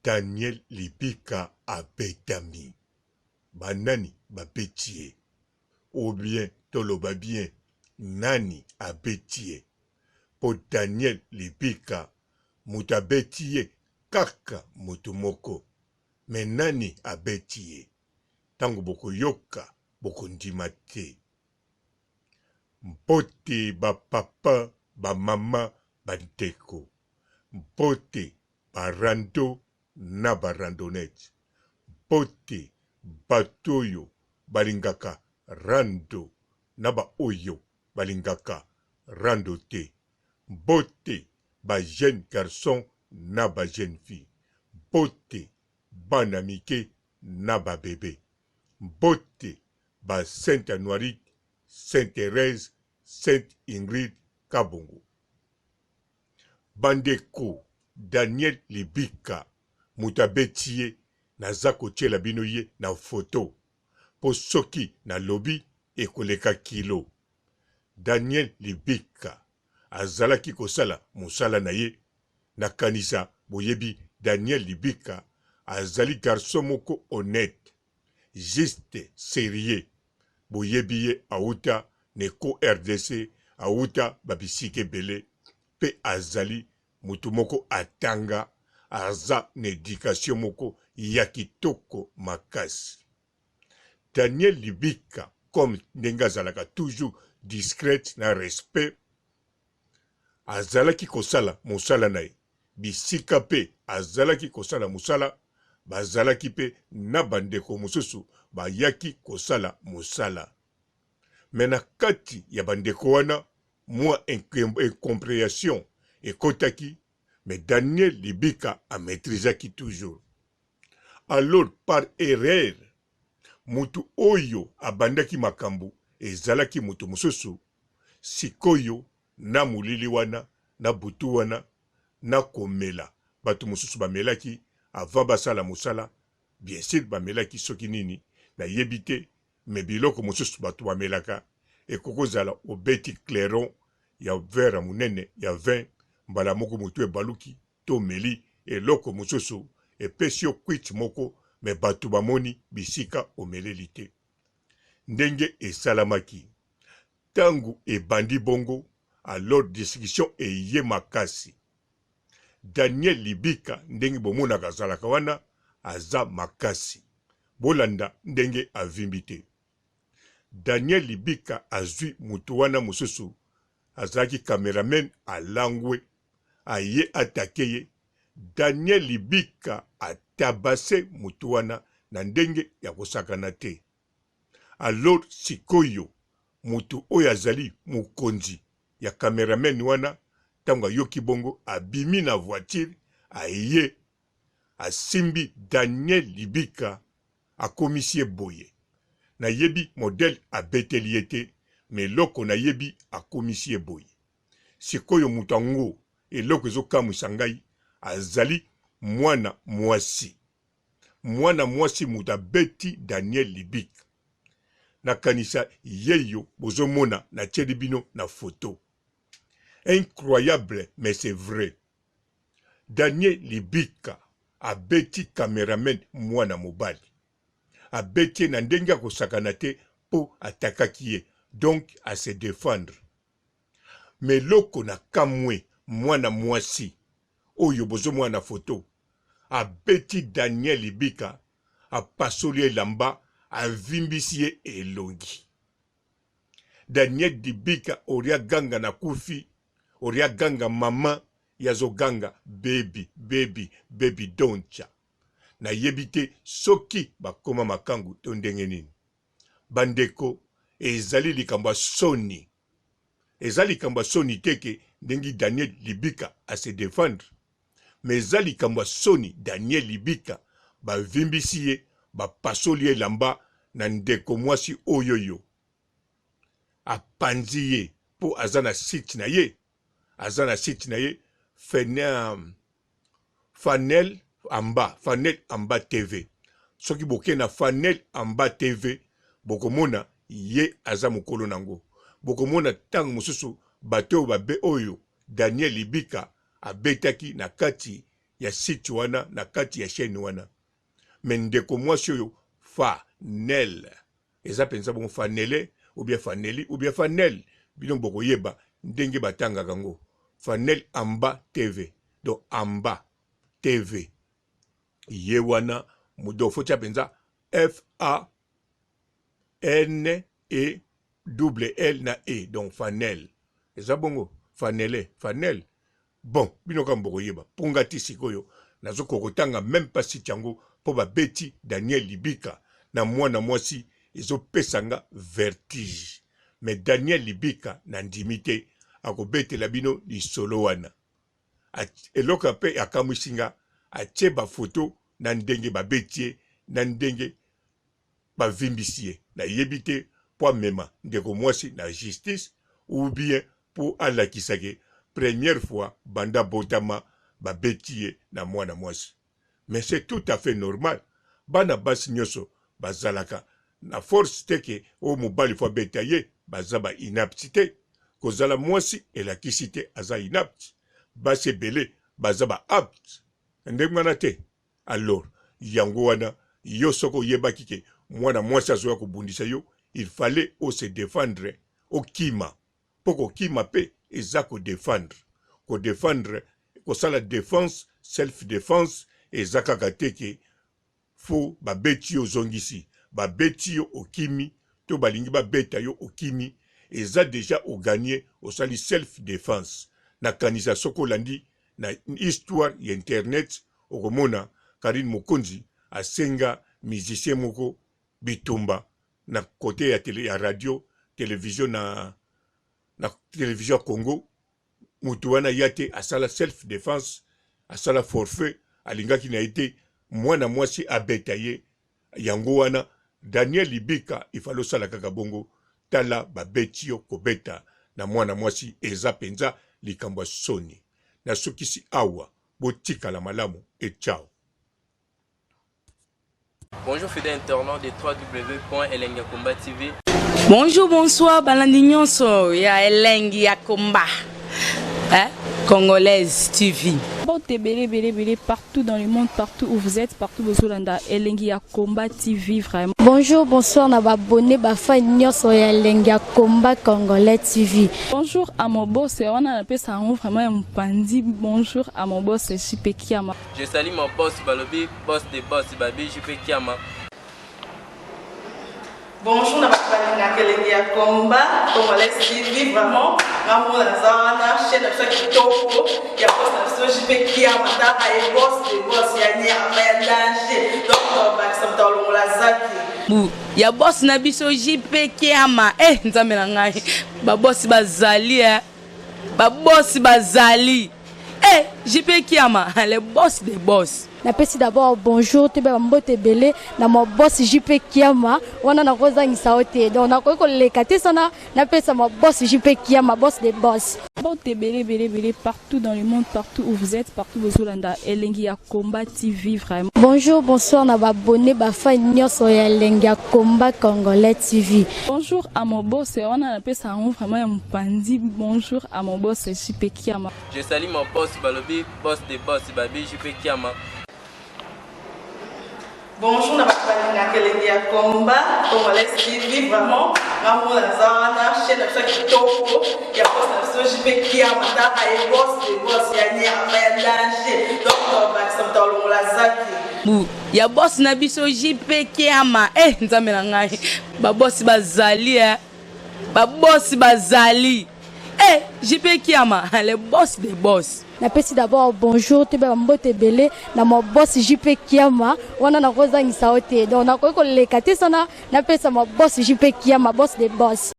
Daniel Libika abetami. Banani babetie. Ou bien toloba bien nani abetie. Po Daniel Libika mutabetie kaka mutumoko. Menani abetie. Tango boko yoka boko ndimate. Mpote ba papa ba mama bandeko. Mpote barando na barandonete. Mpote batoyo balingaka rando na ba oyo balingaka rando te. Mpote ba jeune garçon na ba jeune fille. Mpote bana mike na ba bébé. Mpote ba Sainte Anoirite, Sainte Thérèse, Sainte Ingrid Kabongo. Bandeko Daniel Libika mutabetie naza kotiela bino ye na photo po soki na lobi ekoleka kilo. Daniel Libika azalaki kosala musala na ye na kanisa boyebi Daniel Libika azali garçon moko honnête, juste, sérieux. Boyebi ye auta neko RDC, auta babisike bele, pe azali mutumoko atanga, aza na éducation moko ya kitoko makasi. Daniel Libika, comme ndenge azalaka toujours discrète na respect, azalaki kosala musala na ye. Bisika pe azalaki kosala musala, bazalaki pe na bandeko mosusu bayaki kosala musala. Mena kati ya bandeko wana mwa incompréhension ekotaki, mais Daniel Libika a maîtrisaki toujours. Alors par erreur mutu oyo abandaki makambo ezalaki mutu mosusu, sikoyo na mulili wana na butu wana na komela batu mosusu bamelaki avant basala musala. Bien sûr bamelaki soki nini na yebite, me biloko mosusu batu bamelaka ekokozala obeti clairon ya verre munene ya vin mbala moko mutu ebaluki to meli eloko mosusu epesi yo kwit moko, me batu bamoni bisika omeleli te. Ndenge esalamaki tangu ebandi bongo, alors discussion eye makasi. Daniel Libika ndenge bomonaka azalaka wana aza makasi. Bolanda ndenge avimbi te. Daniel Libika azwi mutu wana mosusu azalaki cameraman alangwe aye atake ye. Daniel Libika atabase mutu wana na ndenge ya kosakana te. Alors sikoyo mutu oyo azali mukonzi ya cameraman wana tango yoki bongo abimi na voiture aye asimbi Daniel Libika akomisie boye. Na yebi modèle abeteli ete, mais loko na yebi akomisie boye. Sikoyo mutango eloko ezokamwisa ngai azali mwana mwasi. Mwana mwasi muta beti Daniel Libika. Na kanisa yeyo bozomona na tiedi bino na photo. Incroyable, mais c'est vrai. Daniel Libika abeti cameraman mwana mobali. Abeti na ndenge kosakana te po atakaki ye, donc à se défendre. Mais loko na kamwe mwana mwasi oyo bozomona na photo abeti Daniel Libika apasoli elamba avimbisi ye elongi. Daniel Libika oria ganga na kufi, oria ganga mama yazo ganga baby baby baby doncha. Na yebite soki bakoma makangu to ndenge nini. Bandeko ezali likamba soni. Ezali likamba soni teke ndenge Daniel Libika a se défendre. Mais ezali likamba soni Daniel Libika ba vimbisi ye ba pasoli elamba na ndeko mwasi oyoyo. Apanzi ye po azana site na ye. Azana site na ye Fanel Amba TV. Soki boke na Fanel Amba TV, bokomona ye aza mukolo nango. Bokomona tangu mususu bato babe oyo Daniel Libika abetaki na kati ya site wana na kati ya chaîne wana. Mais ndeko mwasi oyo Fanel. Eza pensa bon Fanele ou bien Faneli ou bien Fanel. Bino boko yeba ndenge batanga kango. Fanel Amba TV. Donc Amba TV. Yewana mudo focha pensa F-A-N-E-L na E. Donc Fanel. Eza bongo Fanele. Fanel. Bon, bino kamboko yeba. Pungati sikoyo. Nazo kokotanga même pas si tiango. Po ba beti Daniel Libika. Na mwana mwasi. Izo pesanga vertige. Mais Daniel Libika na ndimite. Ako bete labino di solo wana. Eloka pe akamushinga. Ache ba photo. Na ndenge ba betie. Na ndenge ba vimbisie. Na yebite. Po mema. Ndeko mwasi na justice. Ou bien po alakisage. Première fois. Banda botama. Ba betie na mwana mwasi. Mais c'est tout à fait normal. Bana basi nyoso. Bazalaka. Na force teke o mobali fwa betaye bazaba inaptite kozala mwasi elakisite aza inapt base belé bazaba apt ndengwana te. Alors yango wana yo soko yebaki ke mwana mwasi azoya kobundisa yo il fallait o se défendre o kima poko kima pe eza ko défendre ko sala défense self défense eza kaka teke fo babeti yo zongisi ba beti yo okimi to balingi ba beta yo okimi eza déjà o gagné au sali self défense na kanisa soko landi na histoire ya internet okomona Karine Mokonzi asenga musicien moko bitumba na côté ya télé ya radio télévision na télévision Congo mutu wana yate asala self défense asala forfait alingaki na été mwana mwasi abetaye yango wana Daniel Libika ifalo sala kaka bongo tala babeti yo kobeta na mwana mwasi eza penza likambo soni na sokisi awa botika la malamu et ciao. Bonjour fidèles internautes de www.elengiakomba TV. Bonjour, bonsoir, balandi nyonso ya Elengi ya Komba. Congolaise TV. Bon, belé partout dans le monde, partout où vous êtes, partout où vous êtes, Elengi ya Komba TV vraiment. Bonjour, bonsoir, na abonné ba fan nyonso ya Elengi ya Komba Congolais TV. Bonjour à mon boss, on a appelé ça vraiment un pandi. Bonjour à mon boss, JP Kiama. Je salue mon boss Balobi, boss des boss Babi, JP Kiama. Bonjour, na Elengi ya Komba Congolais TV vraiment. Ngamo na zana chaîne ça qui toko ya boss na JP Kiama ta ay boss des boss ya ni ya danger. Donc ba samta longola zaki. Ya boss na biso JP Kiama nzambe na ngai ba boss bazali ba boss bazali JP Kiama le boss des boss. Napesi d'abord bonjour te ba mbote belé na mo boss JP Kiama wana na kozangisa ote donc na ko lekate sana napesa mo boss JP Kiama boss des boss. Bon, belé partout dans le monde, partout où vous êtes, partout où vous êtes, Elengi ya Komba TV vraiment. Bonjour, bonsoir, na abonné ba fan nyonso ya Elengi ya Komba Congolais TV. Bonjour à mon boss, on a appelé ça vraiment un pandi. Bonjour à mon boss JP Kiama. Je salue mon boss Balobi, boss des boss Babi, JP Kiama. Bonjour, na Elengi ya Komba Congolais TV vraiment. Ngamo na zana chaîne ça qui toko ya boss na JP Kiama ta ay boss des boss ya ni ya danger. Donc ba samta longola zaki. Ya boss na biso JP Kiama nzambe na ngai ba boss bazali ba boss bazali JP Kiama le boss des boss. Napesi d'abord bonjour te ba mbote belé na mo boss JP Kiama wana na kozangisa ote donc na ko lekate sana napesa mo boss JP Kiama boss des boss.